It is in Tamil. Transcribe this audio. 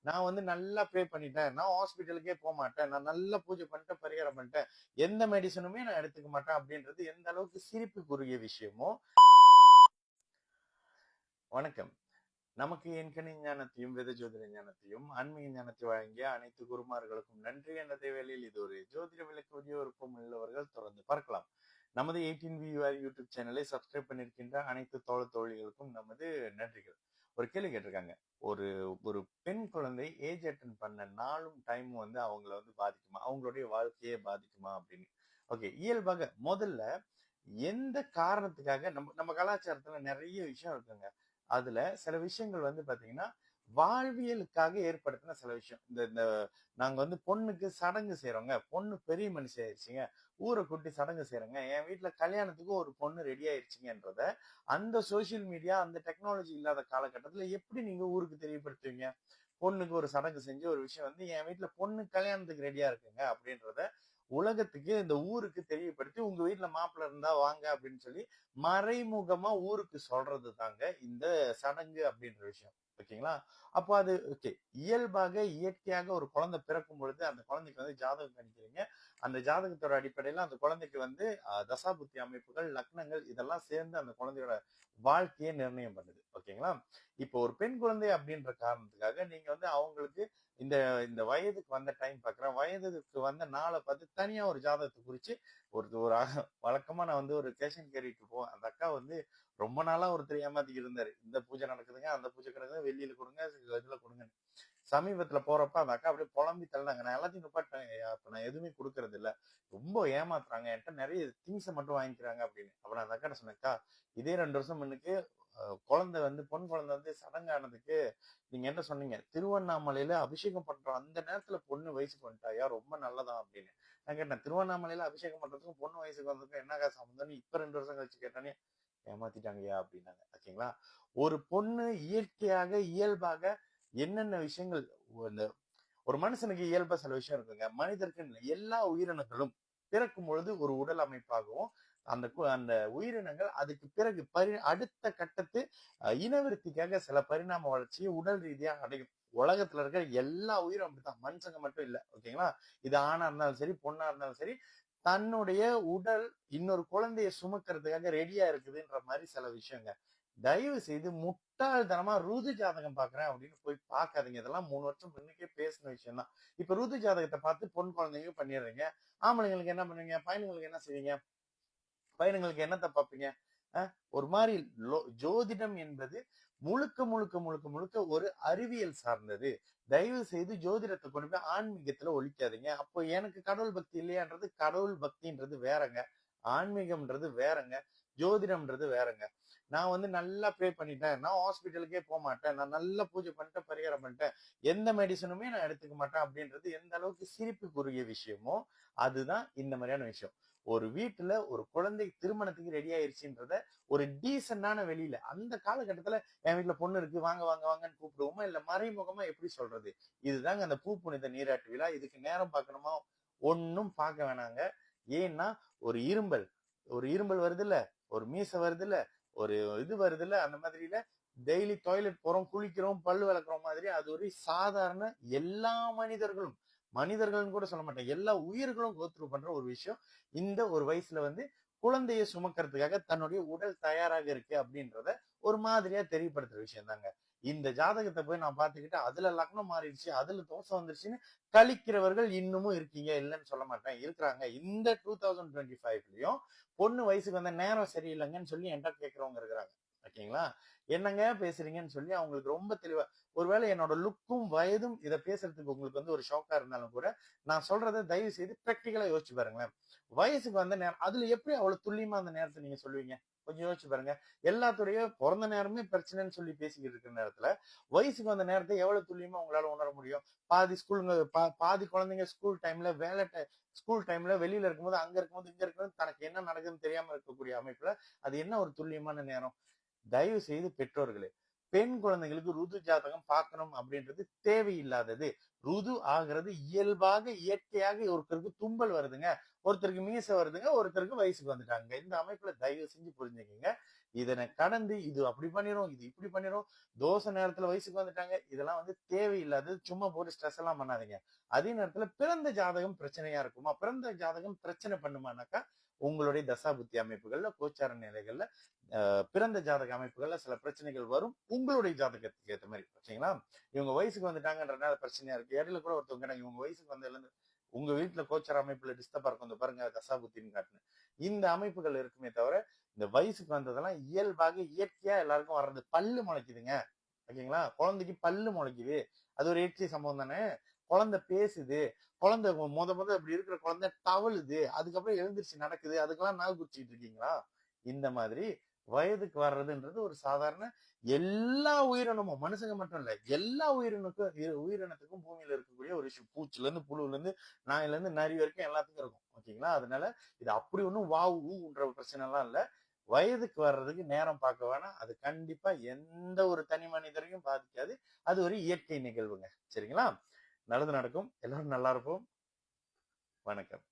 நான் வந்து நல்லா ப்ரே பண்ணிட்டேன், நான் ஹாஸ்பிட்டலுக்கே போக மாட்டேன், நான் நல்லா பூஜை பண்ணிட்டேன், பரிகாரம் பண்ணிட்டேன், எந்த மெடிசனுமே நான் எடுத்துக்க மாட்டேன் அப்படின்றது எந்த அளவுக்கு சிரிப்புக்குரிய விஷயமோ. வணக்கம். நமக்கு என்கணி ஞானத்தையும் வேத ஜோதிட ஞானத்தையும் ஆன்மீக ஞானத்தை வழங்கிய அனைத்து குருமார்களுக்கும் நன்றி. என்ற வேளையில் இது ஒரு ஜோதிட விளக்கு வீடியோ விருப்பம் உள்ளவர்கள் தொடர்ந்து பார்க்கலாம். நமது 18VUR யூடியூப் சேனலை சப்ஸ்கிரைப் பண்ணிருக்கின்ற அனைத்து தோழ தோழிகளுக்கும் நமது நன்றிகள். ஒரு கேள்வி கேட்டிருக்காங்க, ஒரு ஒரு பெண் குழந்தை ஏஜ் அட்டன் பண்ண நாளும் டைமும் வந்து அவங்கள வந்து பாதிக்குமா, அவங்களுடைய வாழ்க்கையே பாதிக்குமா அப்படின்னு. ஓகே, இயல்பாக முதல்ல எந்த காரணத்துக்காக நம்ம நம்ம கலாச்சாரத்துல நிறைய விஷயம் இருக்குங்க. அதுல சில விஷயங்கள் வந்து பாத்தீங்கன்னா வாழ்வியலுக்காக ஏற்படுத்தின சில விஷயம். இந்த இந்த நாங்க வந்து பொண்ணுக்கு சடங்கு செய்யறோங்க, பொண்ணு பெரிய மனுஷி ஆயிடுச்சுங்க, ஊரை கூட்டி சடங்கு செய்யறோங்க, என் வீட்டுல கல்யாணத்துக்கு ஒரு பொண்ணு ரெடி ஆயிடுச்சுங்கன்றத அந்த சோசியல் மீடியா அந்த டெக்னாலஜி இல்லாத காலகட்டத்துல எப்படி நீங்க ஊருக்கு தெரியப்படுத்துவீங்க? பொண்ணுக்கு ஒரு சடங்கு செஞ்சு ஒரு விஷயம் வந்து என் வீட்டுல பொண்ணு கல்யாணத்துக்கு ரெடியா இருக்குங்க அப்படின்றத உலகத்துக்கு இந்த ஊருக்கு தெரியப்படுத்தி உங்க வீட்டுல மாப்பிள்ள இருந்தா வாங்க அப்படின்னு சொல்லி மறைமுகமா ஊருக்கு சொல்றது தாங்க இந்த சடங்கு அப்படின்ற விஷயம். ஓகேங்களா? அப்போ அது ஓகே, இயல்பாக இயற்கையாக ஒரு குழந்தை பிறக்கும் பொழுது அந்த குழந்தைக்கு வந்து ஜாதகம் கணிக்கிறீங்க. அந்த ஜாதகத்தோட அடிப்படையில அந்த குழந்தைக்கு வந்து தசாபுத்தி அமைப்புகள், லக்னங்கள் இதெல்லாம் சேர்ந்து அந்த குழந்தையோட வாழ்க்கையை நிர்ணயம் பண்ணுது. ஓகேங்களா? இப்போ ஒரு பெண் குழந்தை அப்படின்ற காரணத்துக்காக நீங்க வந்து அவங்களுக்கு இந்த இந்த வயதுக்கு வந்த டைம் பாக்குறேன், வயதுக்கு வந்த நாளை பார்த்து தனியா ஒரு ஜாதகத்தை குறிச்சு ஒரு ஒரு வழக்கமா நான் வந்து ஒரு கேஷன் கேரிட்டு போவேன். அந்த அக்கா வந்து ரொம்ப நாளா ஒருத்தர் ஏமாத்திட்டு இருந்தாரு, இந்த பூஜை நடக்குதுங்க, அந்த பூஜை கிடக்குது, வெள்ளியில கொடுங்க, இதுல கொடுங்க. சமீபத்துல போறப்ப அந்த அக்கா அப்படியே புலம்பி தள்ளினாங்க, நான் எல்லாத்தையும் நிப்பாட்டேன், அப்ப நான் எதுவுமே கொடுக்கறது இல்ல, ரொம்ப ஏமாத்துறாங்க, என்கிட்ட நிறைய திங்ஸ் மட்டும் வாங்கிக்கிறாங்க அப்படின்னு. அப்ப நான் அந்த அக்கா சொன்னேன்க்கா, இதே 2 வருஷம் முன்னுக்கு குழந்தை வந்து பொன் குழந்தை வந்து சடங்கானதுக்கு நீங்க என்ன சொன்னீங்க, திருவண்ணாமலையில அபிஷேகம் பண்றோம் அந்த நேரத்துல பொண்ணு வயசுக்கு வந்துட்டாயா, ரொம்ப நல்லதான் அப்படின்னு. நான் கேட்டேன், திருவண்ணாமலையில அபிஷேகம் பண்றதுக்கும் பொண்ணு வயசுக்கு வந்ததுக்கும் என்னக்கா சம்பந்தம், இப்ப 2 வருஷம் கழிச்சு கேட்டானே, ஏமாத்திட்டாங்கய்யா அப்படின்னாங்க. ஓகேங்களா? ஒரு பொண்ணு இயற்கையாக இயல்பாக என்னென்ன விஷயங்கள், இந்த ஒரு மனுஷனுக்கு இயல்பா சில விஷயம் இருக்குங்க, மனிதருக்கு எல்லா உயிரினங்களும் பிறக்கும் பொழுது ஒரு உடல் அமைப்பாகவும் அந்த அந்த உயிரினங்கள் அதுக்கு பிறகு அடுத்த கட்டத்து இனவிருத்திக்காக சில பரிணாம வளர்ச்சியை உடல் ரீதியா அடையும். உலகத்துல இருக்கிற எல்லா உயிரும் அப்படித்தான், மனுஷங்க மட்டும் இல்ல. ஓகேங்களா? இது ஆணா இருந்தாலும் சரி பொண்ணா இருந்தாலும் சரி, தன்னுடைய உடல் இன்னொரு குழந்தைய சுமக்கிறதுக்காக ரெடியா இருக்குதுன்ற மாதிரி சில விஷயங்க. தயவு செய்து முட்டாள்தனமா ருது ஜாதகம் பாக்குறேன் அப்படின்னு போய் பார்க்காதீங்க. இதெல்லாம் 3 வருஷம் முன்னுக்கே பேசின விஷயம் தான். இப்ப ருது ஜாதகத்தை பார்த்து பொன் குழந்தைங்க பண்ணிடுறீங்க. ஆம்பளைங்களுக்கு என்ன பண்ணுவீங்க, பையனுங்களுக்கு என்ன செய்வீங்க, பையனுங்களுக்கு என்னத்தை பார்ப்பீங்க? ஒரு மாதிரி ஜோதிடம் என்பது முழுக்க முழுக்க முழுக்க முழுக்க ஒரு அறிவியல் சார்ந்தது. தயவு செய்து ஜோதிடத்தை கொண்டு போய் ஆன்மீகத்துல ஒழிக்காதீங்க. அப்போ எனக்கு கடவுள் பக்தி இல்லையான்றது, கடவுள் பக்தின்றது வேறங்க, ஆன்மீகம்ன்றது வேறங்க, ஜோதிடம்ன்றது வேறங்க. நான் வந்து நல்லா ப்ரே பண்ணிட்டேன், நான் ஹாஸ்பிட்டலுக்கே போக மாட்டேன், நான் நல்லா பூஜை பண்ணிட்டேன், பரிகாரம் பண்ணிட்டேன், எந்த மெடிசனுமே நான் எடுத்துக்க மாட்டேன் அப்படின்றது எந்த அளவுக்கு சிரிப்புக்குரிய விஷயமோ அதுதான் இந்த மாதிரியான விஷயம். ஒரு வீட்டுல ஒரு குழந்தை திருமணத்துக்கு ரெடி ஆயிருச்சுன்றத ஒரு டீசென்டான வெளியில அந்த காலகட்டத்துல என் வீட்டுல பொண்ணு இருக்கு வாங்க வாங்க வாங்கன்னு கூப்பிடுவோமா, இல்ல மறைமுகமா எப்படி சொல்றது? இதுதாங்க அந்த பூ புனித நீராட்டு விழா. இதுக்கு நேரம் பார்க்கணுமா? ஒன்னும் பார்க்க வேணாங்க. ஏன்னா ஒரு இரும்பல், ஒரு இரும்பல் வருது இல்ல, ஒரு மீசை வருது இல்ல, ஒரு இது வருது இல்ல, அந்த மாதிரில டெய்லி டாய்லெட் போறோம், குளிக்கிறோம், பல்லு விளக்குறோம் மாதிரி அது ஒரு சாதாரண எல்லா மனிதர்களும், மனிதர்கள்னு கூட சொல்ல மாட்டேன், எல்லா உயிர்களும் கோத்ரூ பண்ற ஒரு விஷயம். இந்த ஒரு வயசுல வந்து குழந்தையை சுமக்கிறதுக்காக தன்னுடைய உடல் தயாராக இருக்கு அப்படின்றத ஒரு மாதிரியா தெரியப்படுத்துற விஷயம் தாங்க. இந்த ஜாதகத்தை போய் நான் பாத்துக்கிட்டு அதுல லக்னம் மாறிடுச்சு, அதுல தோசை வந்துருச்சுன்னு கழிக்கிறவர்கள் இன்னமும் இருக்கீங்க, இல்லைன்னு சொல்ல மாட்டேன், இருக்கிறாங்க. இந்த 2025லயும் பொண்ணு வயசுக்கு வந்த நேரம் சரியில்லைங்கன்னு சொல்லி என்கிட்ட கேட்கறவங்க இருக்கிறாங்க. ஓகேங்களா? என்னங்க பேசுறீங்கன்னு சொல்லி அவங்களுக்கு ரொம்ப தெளிவா, ஒருவேளை என்னோட லுக்கும் வயதும் இதை பேசுறதுக்கு உங்களுக்கு வந்து ஒரு ஷாக்கா இருந்தாலும் கூட நான் சொல்றதை தயவு செய்து பிராக்டிகலா யோசிச்சு பாருங்களேன். வயசுக்கு வந்த நேரம் அதுல எப்படி அவ்வளவு துல்லியமா அந்த நேரத்தை நீங்க சொல்லுவீங்க? கொஞ்சம் யோசிச்சு பாருங்க. எல்லாத்துடைய பிறந்த நேரமே பிரச்சனைன்னு சொல்லி பேசிக்கிட்டு இருக்கிற நேரத்துல வயசுக்கு வந்த நேரத்தை எவ்வளவு துல்லியமா உங்களால உணர முடியும்? பாதி ஸ்கூலுங்க, பாதி குழந்தைங்க ஸ்கூல் டைம்ல ஸ்கூல் டைம்ல வெளியில இருக்கும்போது அங்க இருக்கும்போது இங்க இருக்கும்போது தனக்கு என்ன நடக்குதுன்னு தெரியாம இருக்கக்கூடிய அமைப்புல அது என்ன ஒரு துல்லியமான நேரம்? தயவு செய்து பெற்றோர்களே, பெண் குழந்தைகளுக்கு ருது ஜாதகம் பார்க்கணும் அப்படின்றது தேவையில்லாதது. ருது ஆகிறது இயல்பாக இயற்கையாக. ஒருத்தருக்கு தும்பல் வருதுங்க, ஒருத்தருக்கு மீசை வருதுங்க, ஒருத்தருக்கு வயசுக்கு வந்துட்டாங்க. இந்த அமைப்புல தயவு செஞ்சு புரிஞ்சுக்கங்க. இதனை கடந்து இது அப்படி பண்ணிரும், இது இப்படி பண்ணிரும், தோசை நேரத்துல வயசுக்கு வந்துட்டாங்க, இதெல்லாம் தேவையில்லாதது. சும்மா போட்டு ஸ்ட்ரெஸ் எல்லாம் பண்ணாதீங்க. அதே நேரத்துல பிறந்த ஜாதகம் பிரச்சனையா இருக்குமா, பிறந்த ஜாதகம் பிரச்சனை பண்ணுமானாக்கா உங்களுடைய தசாபுத்தி அமைப்புகள்ல, கோச்சார நிலைகள்ல, பிறந்த ஜாதக அமைப்புகள்ல சில பிரச்சனைகள் வரும், உங்களுடைய ஜாதகத்துக்கு ஏற்ற மாதிரி. ஓகேங்களா? இவங்க வயசுக்கு வந்துட்டாங்கன்றனால பிரச்சனையா இருக்கு. இடையில கூட ஒருத்தவங்க இவங்க வயசுக்கு வந்ததுல இருந்து உங்க வீட்டுல கோச்சார அமைப்புல டிஸ்டர்பா இருக்கும், பாருங்க தசாபுத்தின்னு காட்டுன்னு. இந்த அமைப்புகள் இருக்குமே தவிர இந்த வயசுக்கு வந்ததெல்லாம் இயல்பாக இயற்கையா எல்லாருக்கும் வர்றது. பல்லு முளைக்குதுங்க, ஓகேங்களா? குழந்தைக்கு பல்லு முளைக்குது, அது ஒரு இயற்கை சம்பவம் தானே. குழந்தை பேசுது, குழந்தை முத அப்படி இருக்கிற குழந்தை தவழுது, அதுக்கப்புறம் எழுந்திருச்சு நடக்குது, அதுக்கெல்லாம் நாள் குறிச்சிட்டு இருக்கீங்களா? இந்த மாதிரி வயதுக்கு வர்றதுன்றது ஒரு சாதாரண, எல்லா உயிரினமும், மனுஷங்க மட்டும் இல்ல, எல்லா உயிரினத்துக்கும் பூமியில இருக்கக்கூடிய ஒரு விஷயம். பூச்சில இருந்து புழுல இருந்து நாயில இருந்து நரி வரைக்கும் எல்லாத்துக்கும் இருக்கும். ஓகேங்களா? அதனால இது அப்படி ஒண்ணும் ஊன்ற பிரச்சனை எல்லாம் இல்ல. வயதுக்கு வர்றதுக்கு நேரம் பார்க்க வேணாம். அது கண்டிப்பா எந்த ஒரு தனி மனிதரையும் பாதிக்காது. அது ஒரு இயற்கை நிகழ்வுங்க. சரிங்களா? நல்லது நடக்கும். எல்லாரும் நல்லா இருப்போம். வணக்கம்.